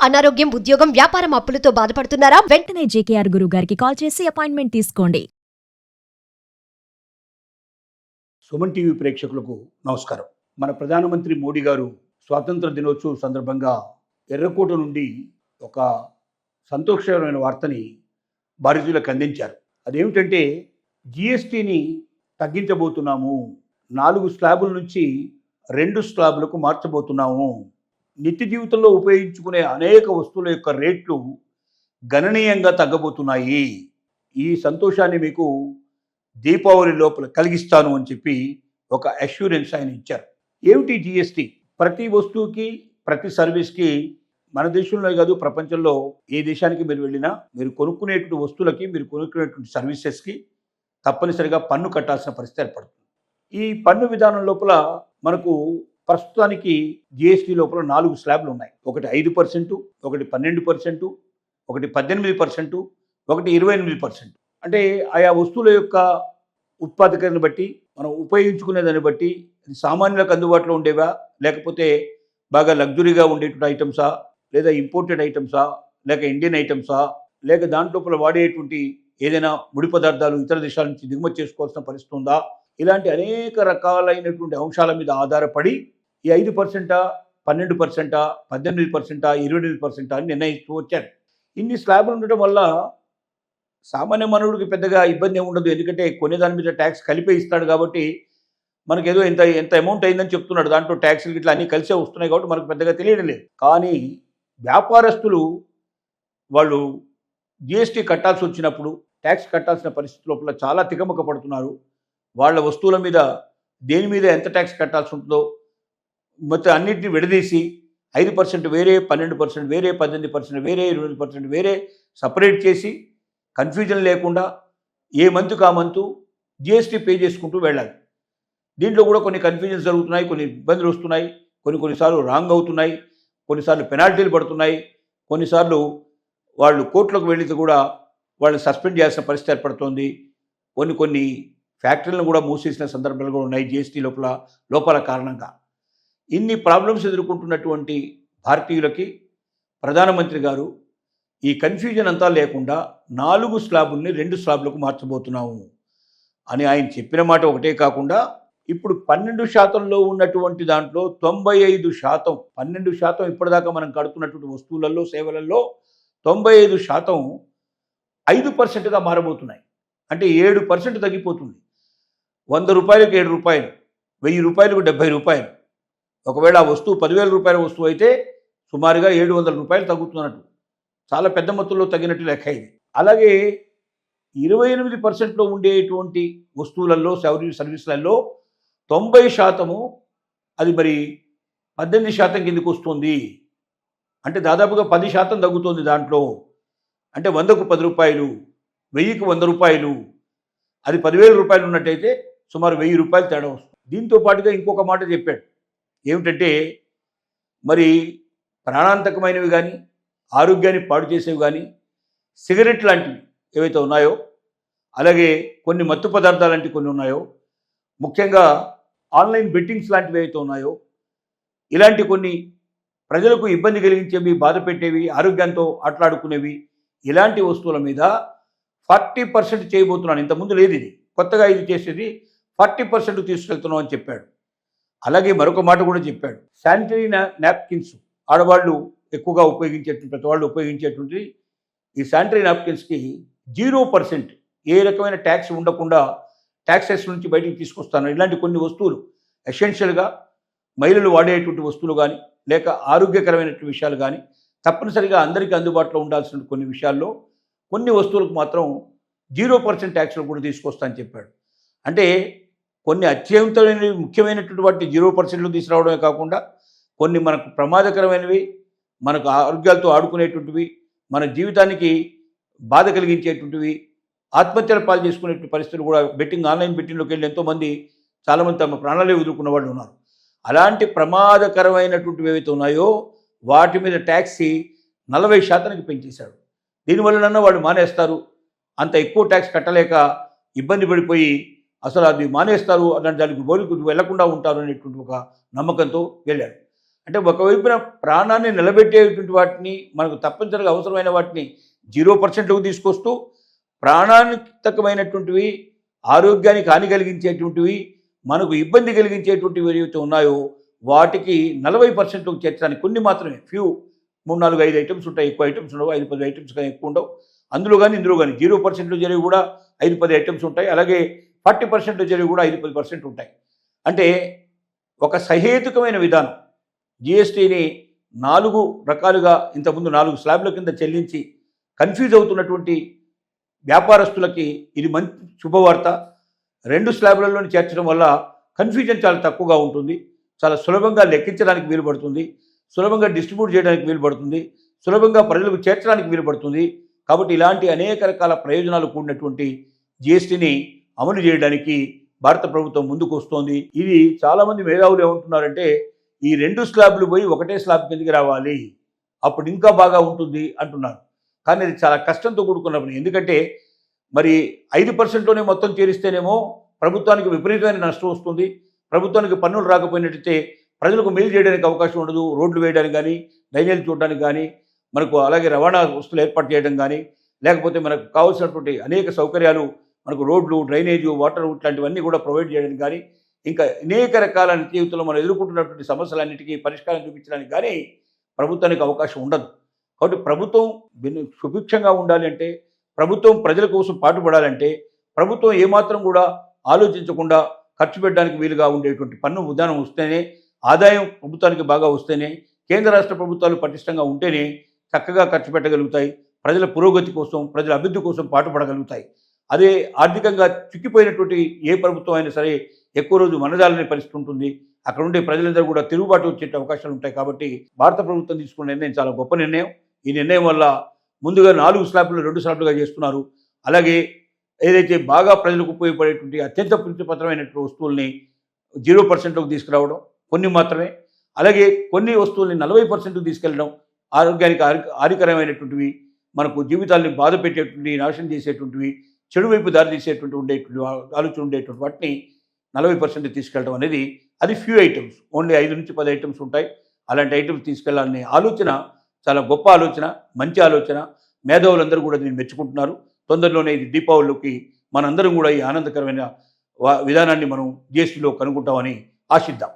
అనారోగ్యం, ఉద్యోగం, వ్యాపారం అప్పులతో బాధపడుతున్నారా? వెంటనే జేకేఆర్ గురువు గారికి కాల్ చేసి అపాయింట్మెంట్ తీసుకోండి. సుమన్ టీవీ ప్రేక్షకులకు నమస్కారం. మన ప్రధానమంత్రి మోడీ గారు స్వాతంత్ర దినోత్సవం సందర్భంగా ఎర్రకోట నుండి ఒక సంతోషకరమైన వార్తని భారతీయులకు అందించారు. అదేమిటంటే జిఎస్టీని తగ్గించబోతున్నాము, 4 స్లాబుల నుంచి 2 స్లాబులకు మార్చబోతున్నాము. నిత్య జీవితంలో ఉపయోగించుకునే అనేక వస్తువుల యొక్క రేట్లు గణనీయంగా తగ్గబోతున్నాయి. ఈ సంతోషాన్ని మీకు దీపావళి లోపల కలిగిస్తాను అని చెప్పి ఒక అష్యూరెన్స్ ఆయన ఇచ్చారు. ఏమిటి జిఎస్టీ? ప్రతి వస్తువుకి, ప్రతి సర్వీస్కి మన దేశంలో కాదు, ప్రపంచంలో ఏ దేశానికి మీరు వెళ్ళినా మీరు కొనుక్కునేటువంటి వస్తువులకి, మీరు కొనుక్కునేటువంటి సర్వీసెస్కి తప్పనిసరిగా పన్ను కట్టాల్సిన పరిస్థితి ఏర్పడుతుంది. ఈ పన్ను విధానం లోపల మనకు ప్రస్తుతానికి జిఎస్టీ లోపల 4 స్లాబ్లు ఉన్నాయి. ఒకటి 5%, ఒకటి 12%, ఒకటి 18%, ఒకటి 28%. అంటే ఆయా వస్తువుల యొక్క ఉత్పాదకతను బట్టి, మనం ఉపయోగించుకునే దాన్ని బట్టి, సామాన్యులకు అందుబాటులో ఉండేవా, లేకపోతే బాగా లగ్జరీగా ఉండేటువంటి ఐటమ్సా, లేదా ఇంపోర్టెడ్ ఐటమ్సా, లేక ఇండియన్ ఐటమ్సా, లేక దాంట్లోపల వాడేటువంటి ఏదైనా ముడి పదార్థాలు ఇతర దేశాల నుంచి దిగుమతి చేసుకోవాల్సిన పరిస్థితి ఉందా, ఇలాంటి అనేక రకాలైనటువంటి అంశాల మీద ఆధారపడి ఈ 5%, 12%, 18%, 28% అని నిర్ణయిస్తూ వచ్చారు. ఇన్ని స్లాబులు ఉండటం వల్ల సామాన్య మానవుడికి పెద్దగా ఇబ్బంది ఏమి ఉండదు. ఎందుకంటే కొనేదాని మీద ట్యాక్స్ కలిపే ఇస్తాడు కాబట్టి మనకేదో ఎంత అమౌంట్ అయిందని చెప్తున్నాడు. దాంట్లో ట్యాక్స్లు ఇట్లా అన్నీ కలిసే వస్తున్నాయి కాబట్టి మనకు పెద్దగా తెలియడం లేదు. కానీ వ్యాపారస్తులు వాళ్ళు జిఎస్టీ కట్టాల్సి వచ్చినప్పుడు, ట్యాక్స్ కట్టాల్సిన పరిస్థితి లోపల చాలా తికమక పడుతున్నారు. వాళ్ళ వస్తువుల మీద దేని మీద ఎంత ట్యాక్స్ కట్టాల్సి ఉంటుందో మొత్తం అన్నింటినీ విడదీసి 5% వేరే, 12% వేరే, 18% వేరే, 20% వేరే సపరేట్ చేసి కన్ఫ్యూజన్ లేకుండా ఏ మంత్ ఆ మంత్ జిఎస్టీ పే చేసుకుంటూ వెళ్ళాలి. దీంట్లో కూడా కొన్ని కన్ఫ్యూజన్స్ జరుగుతున్నాయి, కొన్ని ఇబ్బందులు వస్తున్నాయి, కొన్నిసార్లు రాంగ్ అవుతున్నాయి, కొన్నిసార్లు పెనాల్టీలు పడుతున్నాయి, కొన్నిసార్లు వాళ్ళు కోర్టులకు వెళ్ళి కూడా వాళ్ళని సస్పెండ్ చేయాల్సిన పరిస్థితి ఏర్పడుతోంది. కొన్ని ఫ్యాక్టరీలను కూడా మూసేసిన సందర్భాలు కూడా ఉన్నాయి జిఎస్టీ లోపల కారణంగా. ఇన్ని ప్రాబ్లమ్స్ ఎదుర్కొంటున్నటువంటి భారతీయులకి ప్రధానమంత్రి గారు ఈ కన్ఫ్యూజన్ అంతా లేకుండా 4 స్లాబుల్ని 2 స్లాబులకు మార్చబోతున్నాము అని ఆయన చెప్పిన మాట ఒకటే కాకుండా, ఇప్పుడు 12% ఉన్నటువంటి దాంట్లో 95%, 12% ఇప్పటిదాకా మనం కడుతున్నటువంటి వస్తువులలో, సేవలలో 95% 5%గా మారబోతున్నాయి. అంటే 7% తగ్గిపోతుంది. 100 రూపాయలకు 7 రూపాయలు, 1000 రూపాయలకు 70 రూపాయలు. ఒకవేళ ఆ వస్తువు 10,000 రూపాయల వస్తువు అయితే సుమారుగా 700 రూపాయలు తగ్గుతున్నట్టు, చాలా పెద్ద మొత్తంలో తగ్గినట్టు లెక్క ఇది. అలాగే 28%లో ఉండేటువంటి వస్తువులలో, సర్వీసులలో 90% అది మరి 18% కిందకు వస్తుంది. అంటే దాదాపుగా 10% తగ్గుతుంది దాంట్లో. అంటే 100కు 10 రూపాయలు, 1000కు 100 రూపాయలు, అది 10,000 రూపాయలు ఉన్నట్టయితే సుమారు 1000 రూపాయలు తేడా వస్తుంది. దీంతో పాటుగా ఇంకొక మాట చెప్పాడు. ఏమిటంటే మరి ప్రాణాంతకమైనవి కానీ, ఆరోగ్యాన్ని పాడు చేసేవి కానీ, సిగరెట్ లాంటివి ఏవైతే ఉన్నాయో, అలాగే కొన్ని మత్తు పదార్థాలు లాంటివి కొన్ని ఉన్నాయో, ముఖ్యంగా ఆన్లైన్ బెట్టింగ్స్ లాంటివి ఏవైతే ఉన్నాయో, ఇలాంటి కొన్ని ప్రజలకు ఇబ్బంది కలిగించేవి, బాధ పెట్టేవి, ఆరోగ్యంతో ఆటలాడుకునేవి, ఇలాంటి వస్తువుల మీద 40% చేయబోతున్నాను. ఇంతకుముందు లేదు ఇది, కొత్తగా ఇది చేసేది 40% తీసుకెళ్తున్నాం అని చెప్పాడు. అలాగే మరొక మాట కూడా చెప్పాడు. శానిటరీ నాప్కిన్స్ ఆడవాళ్ళు ఎక్కువగా ఉపయోగించేటువంటి, ప్రతి వాళ్ళు ఉపయోగించేటువంటి ఈ శానిటరీ నాప్కిన్స్కి 0% ఏ రకమైన ట్యాక్స్ ఉండకుండా ట్యాక్సెస్ నుంచి బయటికి తీసుకొస్తాను. ఇలాంటి కొన్ని వస్తువులు ఎసెన్షియల్గా మహిళలు వాడేటువంటి వస్తువులు కానీ, లేక ఆరోగ్యకరమైనటువంటి విషయాలు కానీ తప్పనిసరిగా అందరికీ అందుబాటులో ఉండాల్సిన కొన్ని విషయాల్లో కొన్ని వస్తువులకు మాత్రం 0% ట్యాక్స్లు కూడా తీసుకొస్తానని చెప్పాడు. అంటే కొన్ని అత్యంతమైనవి, ముఖ్యమైనటువంటి వాటి 0%లో తీసుకురావడమే కాకుండా, కొన్ని మనకు ప్రమాదకరమైనవి, మనకు ఆరోగ్యాలతో ఆడుకునేటువంటివి, మన జీవితానికి బాధ కలిగించేటువంటివి, ఆత్మహత్యల పాలు చేసుకునేటువంటి పరిస్థితులు కూడా ఆన్లైన్ బెట్టింగ్లోకి వెళ్ళి ఎంతోమంది, చాలామంది తమ ప్రాణాలే వదులుకున్న వాళ్ళు ఉన్నారు. అలాంటి ప్రమాదకరమైనటువంటివి ఏవైతే ఉన్నాయో వాటి మీద ట్యాక్స్ 40%కి పెంచేశాడు. దీనివల్లనన్నా వాళ్ళు మానేస్తారు, అంత ఎక్కువ ట్యాక్స్ కట్టలేక ఇబ్బంది పడిపోయి అసలు అది మానేస్తారు, అలాంటి దానికి బోలికి వెళ్లకుండా ఉంటారు అనేటువంటి ఒక నమ్మకంతో వెళ్ళాడు. అంటే ఒకవైపున ప్రాణాన్ని నిలబెట్టేటువంటి వాటిని, మనకు తప్పనిసరిగా అవసరమైన వాటిని 0%కు తీసుకొస్తూ, ప్రాణాంతకమైనటువంటివి, ఆరోగ్యానికి హాని కలిగించేటువంటివి, మనకు ఇబ్బంది కలిగించేటువంటివి ఏవైతే ఉన్నాయో వాటికి 40%కు చేర్చడానికి కొన్ని మాత్రమే ఫ్యూ 3, 4, 5 ఐటమ్స్ ఉంటాయి. ఎక్కువ ఐటమ్స్ ఉండవు. 5, 10 ఐటమ్స్ కానీ ఎక్కువ ఉండవు. అందులో కానీ ఇందులో కానీ 0%లో జరిగి కూడా 5, 10 ఐటమ్స్ ఉంటాయి. అలాగే 40%లో జరిగి కూడా 5, 10% ఉంటాయి. అంటే ఒక సహేతుకమైన విధానం. జిఎస్టీని 4 రకాలుగా ఇంతకుముందు 4 స్లాబ్ల కింద చెల్లించి కన్ఫ్యూజ్ అవుతున్నటువంటి వ్యాపారస్తులకి ఇది మంచి శుభవార్త. 2 స్లాబ్లలోని చేర్చడం వల్ల కన్ఫ్యూజన్ చాలా తక్కువగా ఉంటుంది. చాలా సులభంగా లెక్కించడానికి వీలు పడుతుంది, సులభంగా డిస్ట్రిబ్యూట్ చేయడానికి వీలు పడుతుంది, సులభంగా ప్రజలకు చేర్చడానికి వీలు పడుతుంది. కాబట్టి ఇలాంటి అనేక రకాల ప్రయోజనాలు కూడినటువంటి జిఎస్టీని అమలు చేయడానికి భారత ప్రభుత్వం ముందుకు వస్తోంది. ఇది చాలామంది మేధావులు ఏమంటున్నారంటే, ఈ 2 స్లాబ్లు పోయి ఒకటే స్లాబ్ కిందకి రావాలి, అప్పుడు ఇంకా బాగా ఉంటుంది అంటున్నారు. కానీ అది చాలా కష్టంతో కూడుకున్న పని. ఎందుకంటే మరి 5%లోనే మొత్తం చేరిస్తేనేమో ప్రభుత్వానికి విపరీతమైన నష్టం వస్తుంది. ప్రభుత్వానికి పన్నులు రాకపోయినట్టయితే ప్రజలకు మేలు చేయడానికి అవకాశం ఉండదు. రోడ్లు వేయడానికి కానీ, డ్రైనేజీలు చూడడానికి కానీ, మనకు అలాగే రవాణా వస్తువులు ఏర్పాటు చేయడం కానీ, లేకపోతే మనకు కావాల్సినటువంటి అనేక సౌకర్యాలు, మనకు రోడ్లు, డ్రైనేజు, వాటర్ ఇట్లాంటివన్నీ కూడా ప్రొవైడ్ చేయడానికి కానీ, ఇంకా అనేక రకాల జీవితంలో మనం ఎదుర్కొంటున్నటువంటి సమస్యలన్నిటికీ పరిష్కారం చూపించడానికి కానీ ప్రభుత్వానికి అవకాశం ఉండదు. కాబట్టి ప్రభుత్వం సుభిక్షంగా ఉండాలి అంటే, ప్రభుత్వం ప్రజల కోసం పాటుపడాలంటే, ప్రభుత్వం ఏమాత్రం కూడా ఆలోచించకుండా ఖర్చు పెట్టడానికి వీలుగా ఉండేటువంటి పన్ను విధానం వస్తేనే, ఆదాయం ప్రభుత్వానికి బాగా వస్తేనే, కేంద్ర రాష్ట్ర ప్రభుత్వాలు పటిష్టంగా ఉంటేనే చక్కగా ఖర్చు పెట్టగలుగుతాయి. ప్రజల పురోగతి కోసం, ప్రజల అభివృద్ధి కోసం పాటుపడగలుగుతాయి. అదే ఆర్థికంగా చిక్కిపోయినటువంటి ఏ ప్రభుత్వం అయినా సరే ఎక్కువ రోజు మనదాలనే పరిస్థితి ఉంటుంది. అక్కడ ఉండే ప్రజలందరూ కూడా తిరుగుబాటు వచ్చే అవకాశాలు ఉంటాయి. కాబట్టి భారత ప్రభుత్వం తీసుకున్న నిర్ణయం చాలా గొప్ప నిర్ణయం. ఈ నిర్ణయం వల్ల ముందుగా 4 స్లాబ్లు 2 స్లాబ్లుగా చేస్తున్నారు. అలాగే ఏదైతే బాగా ప్రజలకు ఉపయోగపడేటువంటి అత్యంత ప్రీతిపత్రమైనటువంటి వస్తువుల్ని 0%కు తీసుకురావడం, కొన్ని మాత్రమే. అలాగే కొన్ని వస్తువుల్ని 40%కు తీసుకెళ్ళడం, ఆరోగ్యానికి హానికరమైనటువంటివి, మనకు జీవితాల్ని బాధ పెట్టేటువంటి, నాశనం చేసేటువంటివి, చెడు వైపు దారి తీసేటువంటి ఉండేటువంటి ఆలోచన ఉండేటువంటి వాటిని 40% తీసుకెళ్ళడం అనేది అది ఫ్యూ ఐటమ్స్. ఓన్లీ 5 నుంచి 10 ఐటమ్స్ ఉంటాయి. అలాంటి ఐటమ్స్ తీసుకెళ్లాలనే ఆలోచన చాలా గొప్ప ఆలోచన, మంచి ఆలోచన. మేధావులందరూ కూడా దీన్ని మెచ్చుకుంటున్నారు. తొందరలోనే ఇది దీపావళికి మనందరం కూడా ఈ ఆనందకరమైన విధానాన్ని మనం జిఎస్టీలో కనుక్కుంటామని ఆశిద్దాం.